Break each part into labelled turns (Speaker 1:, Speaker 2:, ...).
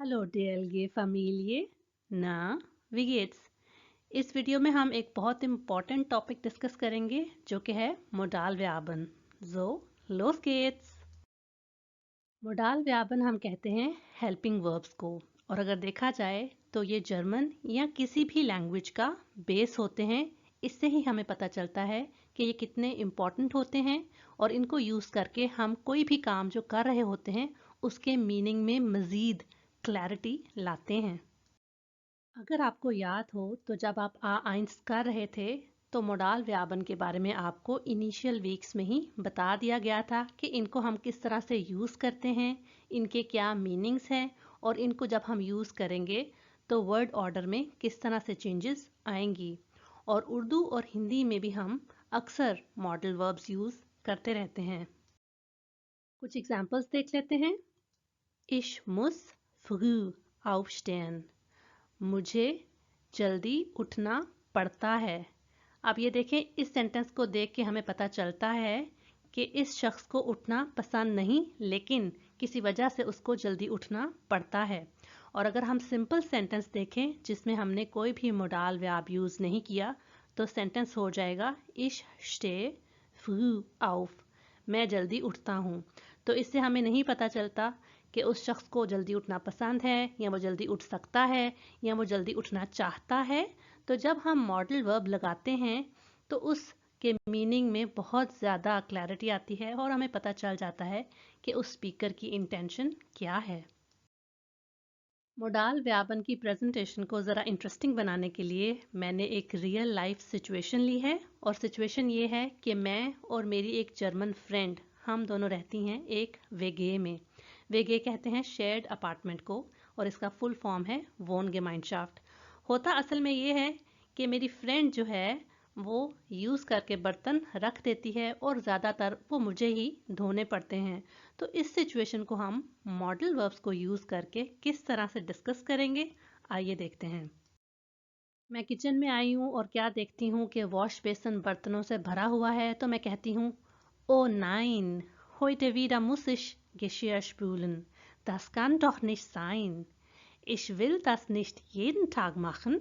Speaker 1: Hallo DLG Familie, ना wie geht's? इस video में हम एक बहुत इम्पॉर्टेंट टॉपिक डिस्कस करेंगे जो कि है मोडाल व्यापन। So, los geht's! मोडाल व्यापन हम कहते हैं हेल्पिंग वर्ब्स को, और अगर देखा जाए तो ये जर्मन या किसी भी लैंग्वेज का बेस होते हैं। इससे ही हमें पता चलता है कि ये कितने इम्पॉर्टेंट होते हैं और इनको यूज़ करके हम कोई भी काम जो कर रहे होते हैं उसके मीनिंग में मज़ीद क्लैरिटी लाते हैं। अगर आपको याद हो तो जब आप आइंस कर रहे थे तो मोडाल व्यापन के बारे में आपको इनिशियल वीक्स में ही बता दिया गया था कि इनको हम किस तरह से यूज़ करते हैं, इनके क्या मीनिंग्स हैं और इनको जब हम यूज़ करेंगे तो वर्ड ऑर्डर में किस तरह से चेंजेस आएंगी। और उर्दू और हिंदी में भी हम अक्सर मॉडल वर्ब्स यूज़ करते रहते हैं। कुछ एग्जांपल्स देख लेते हैं। Ich muss früh aufstehen. मुझे जल्दी उठना पड़ता है। अब ये देखें, इस सेंटेंस को देख के हमें पता चलता है कि इस शख्स को उठना पसंद नहीं, लेकिन किसी वजह से उसको जल्दी उठना पड़ता है। और अगर हम सिंपल सेंटेंस देखें जिसमें हमने कोई भी मोडाल वर्ब यूज़ नहीं किया तो सेंटेंस हो जाएगा Ich stehe früh auf. मैं जल्दी उठता हूँ। तो इससे हमें नहीं पता चलता कि उस शख्स को जल्दी उठना पसंद है या वो जल्दी उठ सकता है या वो जल्दी उठना चाहता है। तो जब हम मॉडल वर्ब लगाते हैं तो उसके मीनिंग में बहुत ज़्यादा क्लैरिटी आती है और हमें पता चल जाता है कि उस स्पीकर की इंटेंशन क्या है। मोडाल व्यापन की प्रेजेंटेशन को ज़रा इंटरेस्टिंग बनाने के लिए मैंने एक रियल लाइफ सिचुएशन ली है, और सिचुएशन ये है कि मैं और मेरी एक जर्मन फ्रेंड, हम दोनों रहती हैं एक वेगे में। वेगे कहते हैं शेयर्ड अपार्टमेंट को, और इसका फुल फॉर्म है वोनगेमाइनशाफ्ट। होता असल में ये है कि मेरी फ्रेंड जो है वो यूज़ करके बर्तन रख देती है और ज़्यादातर वो मुझे ही धोने पड़ते हैं। तो इस सिचुएशन को हम मॉडल वर्ब्स को यूज़ करके किस तरह से डिस्कस करेंगे, आइए देखते हैं। मैं किचन में आई हूँ और क्या देखती हूँ कि वॉश बेसन बर्तनों से भरा हुआ है, तो मैं कहती हूँ ओ nine, heute wieder muss ich Geschirr spülen. Das kann doch nicht sein. Ich will das nicht jeden Tag machen.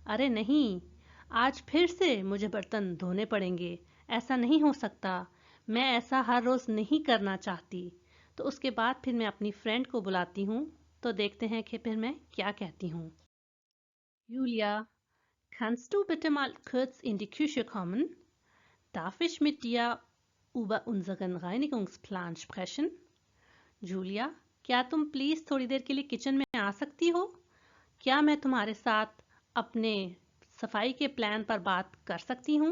Speaker 1: अरे नहीं, आज फिर से मुझे बर्तन धोने पड़ेंगे। ऐसा नहीं हो सकता, मैं ऐसा हर रोज़ नहीं करना चाहती। तो उसके बाद फिर मैं अपनी फ्रेंड को बुलाती हूँ, तो देखते हैं कि फिर मैं क्या कहती हूँ। Julia, kannst du bitte mal kurz in die Küche kommen? Darf ich mit dir über unseren Reinigungsplan sprechen? Julia, क्या तुम प्लीज़ थोड़ी देर के लिए किचन में आ सकती हो? क्या मैं तुम्हारे साथ अपने सफाई के प्लान पर बात कर सकती हूँ?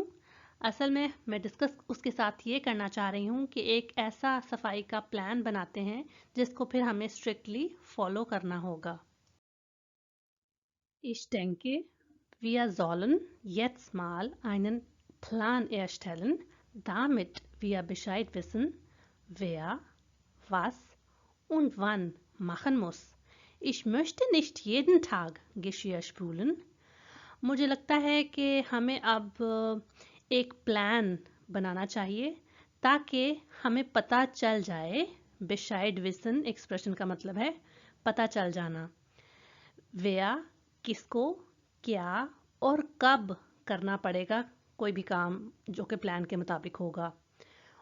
Speaker 1: असल में मैं डिस्कस उसके साथ ये करना चाह रही हूँ कि एक ऐसा सफाई का प्लान बनाते हैं जिसको फिर हमें स्ट्रिक्टली फॉलो करना होगा। Ich denke, wir sollen jetzt mal einen Plan erstellen, damit wir Bescheid wissen, wer, was und wann machen muss. Ich möchte nicht jeden Tag Geschirr spülen. मुझे लगता है कि हमें अब एक प्लान बनाना चाहिए ताकि हमें पता चल जाए। बेशाइड विसन एक्सप्रेशन का मतलब है पता चल जाना। वेया, किसको, क्या और कब करना पड़ेगा कोई भी काम जो कि प्लान के मुताबिक होगा।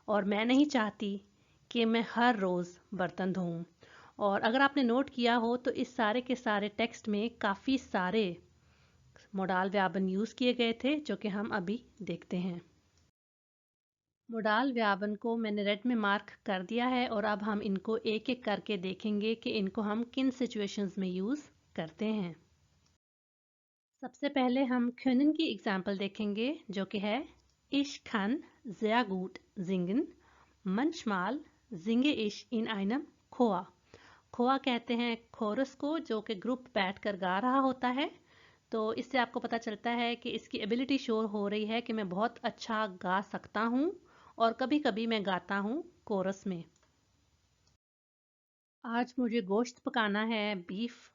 Speaker 1: और मैं नहीं चाहती कि मैं हर रोज़ बर्तन धोऊं। और अगर आपने नोट किया हो तो इस सारे के सारे टेक्स्ट में काफ़ी सारे मोडाल व्यापन यूज़ किए गए थे जो कि हम अभी देखते हैं। मोडाल व्यापन को मैंने रेड में मार्क कर दिया है और अब हम इनको एक एक करके देखेंगे कि इनको हम किन सिचुएशंस में यूज़ करते हैं। सबसे पहले हम können की एग्जाम्पल देखेंगे जो कि है Ich kann sehr gut singen. Manchmal singe ich in einem Chor. खोआ कहते हैं कोरस को जो कि ग्रुप बैठकर गा रहा होता है। तो इससे आपको पता चलता है कि इसकी एबिलिटी शो हो रही है कि मैं बहुत अच्छा गा सकता हूँ, और कभी कभी मैं गाता हूँ कोरस में। आज मुझे गोश्त पकाना है, बीफ,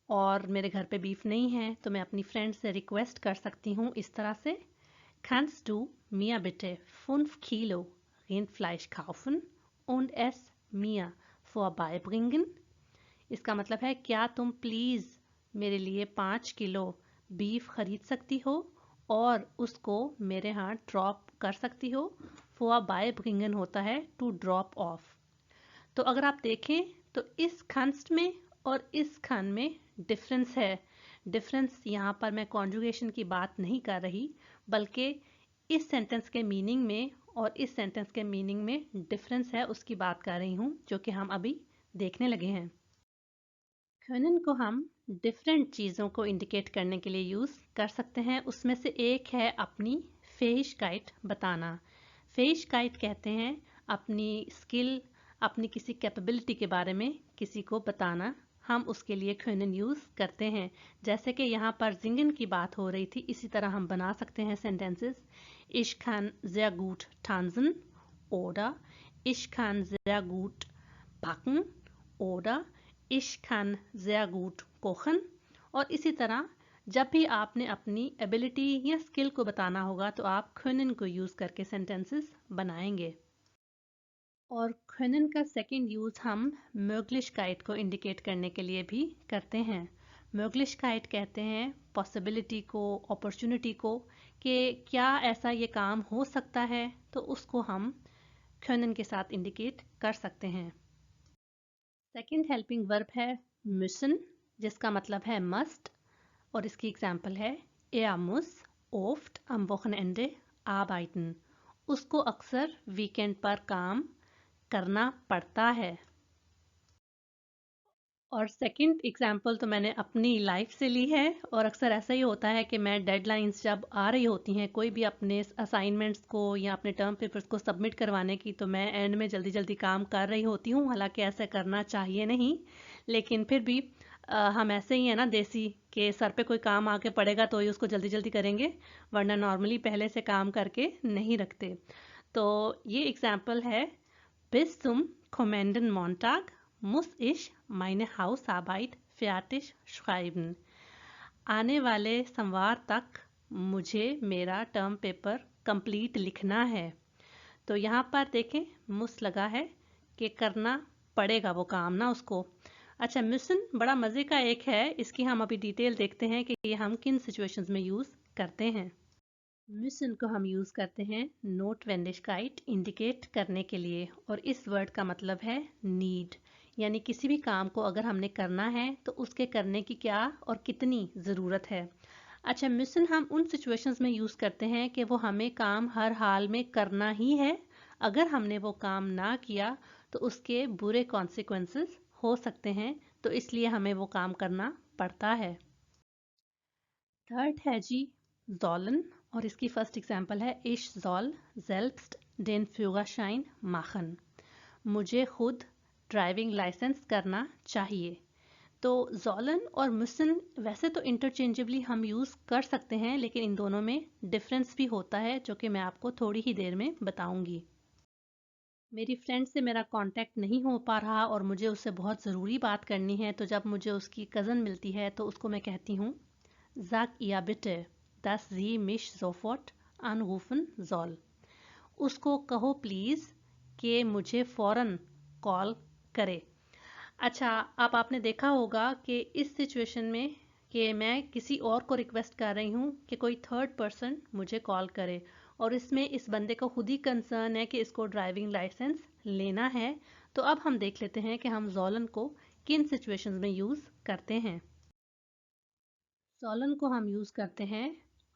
Speaker 1: और मेरे घर पे बीफ नहीं है, तो मैं अपनी फ्रेंड से रिक्वेस्ट कर सकती हूँ इस तरह से Kannst du mir bitte 5 Kilo Rindfleisch kaufen und es mir vorbeibringen? इसका मतलब है क्या तुम प्लीज़ मेरे लिए 5 किलो बीफ खरीद सकती हो और उसको मेरे यहाँ ड्रॉप कर सकती हो। फॉर बाय ब्रिंगन होता है टू ड्रॉप ऑफ। तो अगर आप देखें तो इस खंस्ट में और इस खन में डिफरेंस है। डिफरेंस यहाँ पर मैं कॉन्जुगेशन की बात नहीं कर रही, बल्कि इस सेंटेंस के मीनिंग में और इस सेंटेंस के मीनिंग में डिफरेंस है, उसकी बात कर रही हूँ, जो कि हम अभी देखने लगे हैं। können को हम डिफरेंट चीज़ों को इंडिकेट करने के लिए यूज़ कर सकते हैं। उसमें से एक है अपनी फähigkeit बताना। फähigkeit कहते हैं अपनी स्किल, अपनी किसी कैपेबिलिटी के बारे में किसी को बताना, हम उसके लिए können यूज़ करते हैं। जैसे कि यहाँ पर जिंगन की बात हो रही थी, इसी तरह हम बना सकते हैं sentences. Ich kann sehr gut tanzen oder ich kann sehr gut backen oder ich kann sehr gut kochen। और इसी तरह जब भी आपने अपनी एबिलिटी या स्किल को बताना होगा तो आप können को यूज़ करके सेंटेंसेस बनाएंगे। और können का सेकंड यूज़ हम möglichkeit को इंडिकेट करने के लिए भी करते हैं। möglichkeit कहते हैं पॉसिबिलिटी को, अपॉर्चुनिटी को, कि क्या ऐसा ये काम हो सकता है, तो उसको हम können के साथ इंडिकेट कर सकते हैं। सेकंड हेल्पिंग वर्ब है müssen, जिसका मतलब है मस्ट, और इसकी एग्जाम्पल है er muss oft am Wochenende arbeiten। उसको अक्सर वीकेंड पर काम करना पड़ता है। और सेकंड एग्जाम्पल तो मैंने अपनी लाइफ से ली है, और अक्सर ऐसा ही होता है कि मैं डेडलाइंस जब आ रही होती हैं कोई भी अपने असाइनमेंट्स को या अपने टर्म पेपर्स को सबमिट करवाने की, तो मैं एंड में जल्दी जल्दी काम कर रही होती हूँ। हालांकि ऐसा करना चाहिए नहीं, लेकिन फिर भी हम ऐसे ही है ना देसी, के सर पे कोई काम आके पड़ेगा तो ही उसको जल्दी जल्दी करेंगे, वरना नॉर्मली पहले से काम करके नहीं रखते। तो ये एग्जाम्पल है bis zum kommenden Montag muss ich meine Hausarbeit fertig schreiben। आने वाले सोमवार तक मुझे मेरा टर्म पेपर कंप्लीट लिखना है। तो यहाँ पर देखें मुस लगा है कि करना पड़ेगा वो काम ना उसको। अच्छा, मिशन बड़ा मज़े का एक है, इसकी हम अभी डिटेल देखते हैं कि ये हम किन सिचुएशंस में यूज़ करते हैं। मिशन को हम यूज़ करते हैं नोटवेंडिशकाइट इंडिकेट करने के लिए, और इस वर्ड का मतलब है नीड, यानी किसी भी काम को अगर हमने करना है तो उसके करने की क्या और कितनी ज़रूरत है। अच्छा, मिशन हम उन सिचुएशंस में यूज़ करते हैं कि वो हमें काम हर हाल में करना ही है। अगर हमने वो काम ना किया तो उसके बुरे कॉन्सिक्वेंसेस हो सकते हैं, तो इसलिए हमें वो काम करना पड़ता है। थर्ड है जी sollen, और इसकी फर्स्ट एग्जांपल है ich soll selbst den Führerschein machen। मुझे खुद ड्राइविंग लाइसेंस करना चाहिए। तो sollen और müssen वैसे तो इंटरचेंजेबली हम यूज़ कर सकते हैं, लेकिन इन दोनों में डिफरेंस भी होता है, जो कि मैं आपको थोड़ी ही देर में बताऊंगी। मेरी फ्रेंड से मेरा कांटेक्ट नहीं हो पा रहा और मुझे उससे बहुत ज़रूरी बात करनी है, तो जब मुझे उसकी कज़न मिलती है तो उसको मैं कहती हूँ Sag ihr bitte, dass sie mich sofort anrufen soll। उसको कहो प्लीज़ कि मुझे फ़ौरन कॉल करे। अच्छा, अब आपने देखा होगा कि इस सिचुएशन में कि मैं किसी और को रिक्वेस्ट कर रही हूँ कि कोई थर्ड पर्सन मुझे कॉल करे, और इसमें इस बंदे को खुद ही कंसर्न है कि इसको ड्राइविंग लाइसेंस लेना है। तो अब हम देख लेते हैं कि हम sollen को किन सिचुएशंस में यूज़ करते हैं। sollen को हम यूज़ करते हैं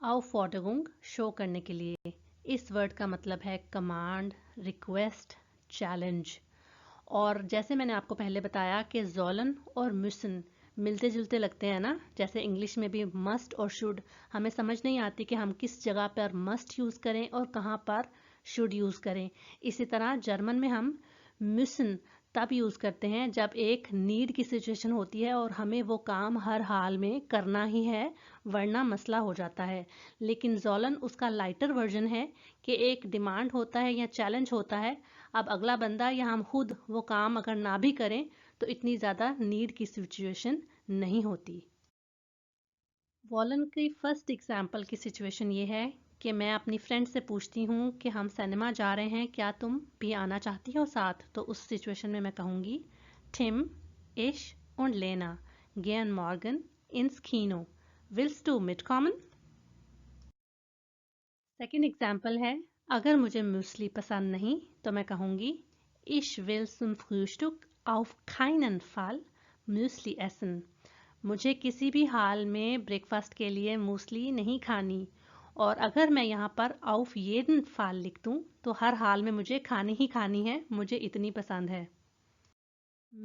Speaker 1: Aufforderung शो करने के लिए। इस वर्ड का मतलब है कमांड, रिक्वेस्ट, चैलेंज। और जैसे मैंने आपको पहले बताया कि sollen और müssen मिलते जुलते लगते हैं ना, जैसे इंग्लिश में भी मस्ट और शुड हमें समझ नहीं आती कि हम किस जगह पर मस्ट यूज़ करें और कहाँ पर शुड यूज़ करें। इसी तरह जर्मन में हम müssen तब यूज़ करते हैं जब एक नीड की सिचुएशन होती है और हमें वो काम हर हाल में करना ही है, वरना मसला हो जाता है। लेकिन sollen उसका लाइटर वर्जन है कि एक डिमांड होता है या चैलेंज होता है। अब अगला बंदा या हम खुद वो काम अगर ना भी करें तो इतनी ज़्यादा नीड की सिचुएशन नहीं होती। वॉलन की फर्स्ट एग्जाम्पल की सिचुएशन ये है कि मैं अपनी फ्रेंड से पूछती हूँ कि हम सिनेमा जा रहे हैं, क्या तुम भी आना चाहती हो साथ। तो उस सिचुएशन में मैं कहूँगी Tim, ich und Lena gehen morgen ins Kino. Willst du mitkommen? Second example है, अगर मुझे मूसली पसंद नहीं तो मैं कहूँगी Ich will zum Frühstück auf keinen Fall Müsli essen. मुझे किसी भी हाल में ब्रेकफास्ट के लिए मूसली नहीं खानी। और अगर मैं यहाँ पर auf jeden Fall लिख दूँ तो हर हाल में मुझे खानी ही खानी है, मुझे इतनी पसंद है।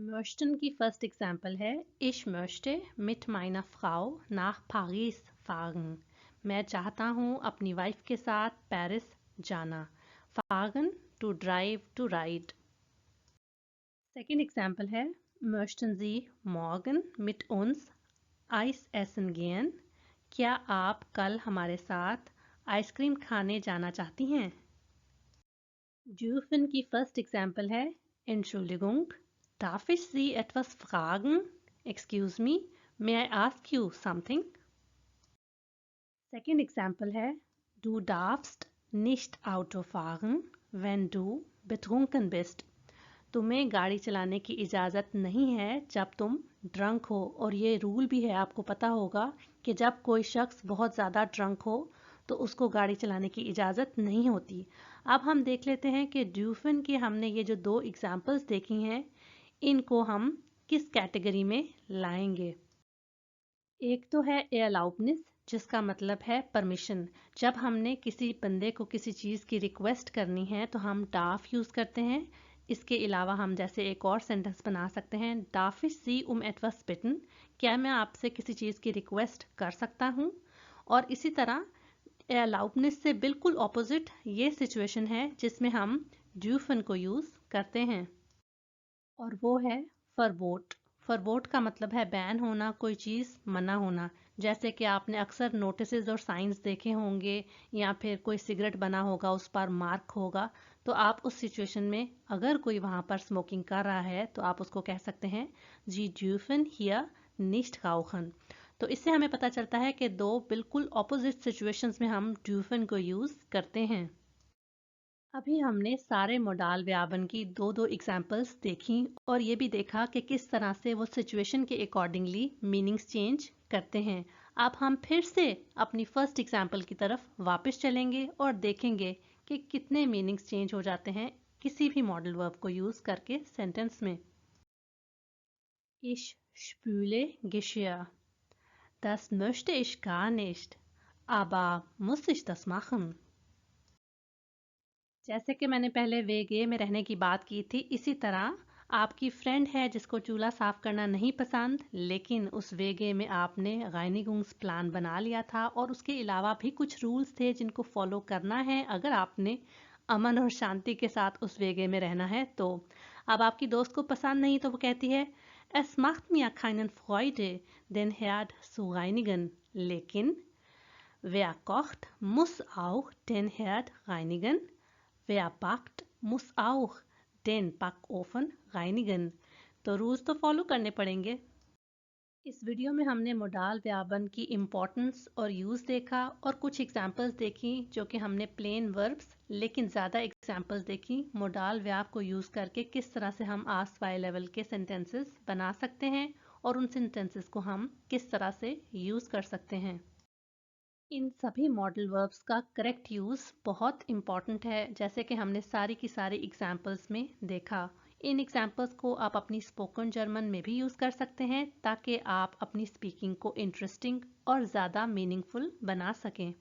Speaker 1: Möchten की फर्स्ट एग्जाम्पल है, Ich möchte mit meiner Frau nach Paris fahren. मैं चाहता हूँ अपनी वाइफ के साथ पेरिस जाना। Fahren to drive to ride. Second example है, Möchten Sie morgen mit uns Eis essen gehen? क्या आप कल हमारे साथ आइसक्रीम खाने जाना चाहती हैं? Dürfen की फर्स्ट एग्जाम्पल है, Entschuldigung, darf ich Sie etwas fragen? Excuse me, may I ask you something? Second example है, Du darfst nicht Auto fahren, wenn du betrunken bist. तुम्हें गाड़ी चलाने की इजाज़त नहीं है जब तुम ड्रंक हो। और ये रूल भी है, आपको पता होगा कि जब कोई शख्स बहुत ज़्यादा ड्रंक हो तो उसको गाड़ी चलाने की इजाज़त नहीं होती। अब हम देख लेते हैं कि ड्यूफन की हमने ये जो दो एग्जाम्पल्स देखी हैं, इनको हम किस कैटेगरी में लाएंगे। एक तो है एलाउबनेस, जिसका मतलब है परमिशन। जब हमने किसी बंदे को किसी चीज़ की रिक्वेस्ट करनी है तो हम डाफ यूज़ करते हैं। इसके अलावा हम जैसे एक और सेंटेंस बना सकते हैं, Daph ich Sie um etwas bitten? क्या मैं आपसे किसी चीज़ की रिक्वेस्ट कर सकता हूँ? और इसी तरह अलाउडनेस से बिल्कुल ऑपोजिट ये सिचुएशन है जिसमें हम ड्यूफन को यूज़ करते हैं, और वो है फरबोट। फरबोट का मतलब है बैन होना, कोई चीज़ मना होना। जैसे कि आपने अक्सर नोटिसेस और साइंस देखे होंगे, या फिर कोई सिगरेट बना होगा उस पर मार्क होगा, तो आप उस सिचुएशन में अगर कोई वहाँ पर स्मोकिंग कर रहा है तो आप उसको कह सकते हैं जी ड्यूफन हियर निस्ट राउchen। तो इससे हमें पता चलता है कि दो बिल्कुल ऑपोजिट सिचुएशंस में हम ड्यूफन को यूज़ करते हैं। अभी हमने सारे मोडाल व्यापन की दो दो एग्जाम्पल्स देखी और ये भी देखा कि किस तरह से वो सिचुएशन के अकॉर्डिंगली मीनिंग्स चेंज करते हैं। अब हम फिर से अपनी फर्स्ट एग्जाम्पल की तरफ वापस चलेंगे और देखेंगे कि कितने मीनिंग्स चेंज हो जाते हैं किसी भी मॉडल वर्ब को यूज़ करके सेंटेंस में। Ich spüle Geschirr. Das möchte ich gar nicht. Aber muss ich das machen? जैसे कि मैंने पहले वेगे में रहने की बात की थी, इसी तरह आपकी फ्रेंड है जिसको चूल्हा साफ करना नहीं पसंद, लेकिन उस वेगे में आपने गाइनिगुंग्स प्लान बना लिया था और उसके अलावा भी कुछ रूल्स थे जिनको फॉलो करना है अगर आपने अमन और शांति के साथ उस वेगे में रहना है तो। अब आपकी दोस्त को पसंद नहीं तो वो कहती है Es macht mir keinen Freude, den Herd zu reinigen. लेकिन wer kocht, muss auch den Herd reinigen. Wer backt, muss auch den Backofen reinigen. तो रूल्स तो फॉलो करने पड़ेंगे। इस वीडियो में हमने मोडाल व्यापन की इम्पोर्टेंस और यूज़ देखा और कुछ एग्जांपल्स देखी जो कि हमने प्लेन वर्ब्स, लेकिन ज़्यादा एग्जांपल्स देखी मोडाल व्याप को यूज़ करके किस तरह से हम आस्क वाई लेवल के सेंटेंसेस बना सकते हैं और उन सेंटेंसेस को हम किस तरह से यूज़ कर सकते हैं। इन सभी मॉडल वर्ब्स का करेक्ट यूज़ बहुत इम्पॉर्टेंट है, जैसे कि हमने सारी की सारी एग्जाम्पल्स में देखा। इन एग्जाम्पल्स को आप अपनी स्पोकन जर्मन में भी यूज़ कर सकते हैं ताकि आप अपनी स्पीकिंग को इंटरेस्टिंग और ज़्यादा मीनिंगफुल बना सकें।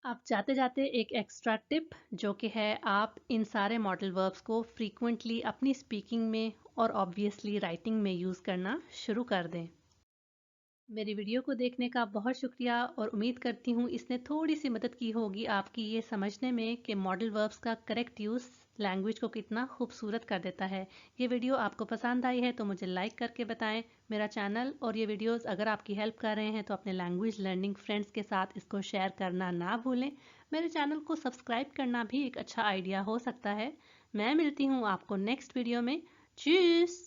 Speaker 1: अब जाते जाते एक एक्स्ट्रा टिप जो कि है, आप इन सारे मॉडल वर्ब्स को फ्रीक्वेंटली अपनी स्पीकिंग में और ऑब्वियसली राइटिंग में यूज़ करना शुरू कर दें। मेरी वीडियो को देखने का बहुत शुक्रिया और उम्मीद करती हूँ इसने थोड़ी सी मदद की होगी आपकी ये समझने में कि मॉडल वर्ब्स का करेक्ट यूज़ लैंग्वेज को कितना खूबसूरत कर देता है। ये वीडियो आपको पसंद आई है तो मुझे लाइक करके बताएं। मेरा चैनल और ये वीडियोस अगर आपकी हेल्प कर रहे हैं तो अपने लैंग्वेज लर्निंग फ्रेंड्स के साथ इसको शेयर करना ना भूलें। मेरे चैनल को सब्सक्राइब करना भी एक अच्छा आइडिया हो सकता है। मैं मिलती हूँ आपको नेक्स्ट वीडियो में। चीज़।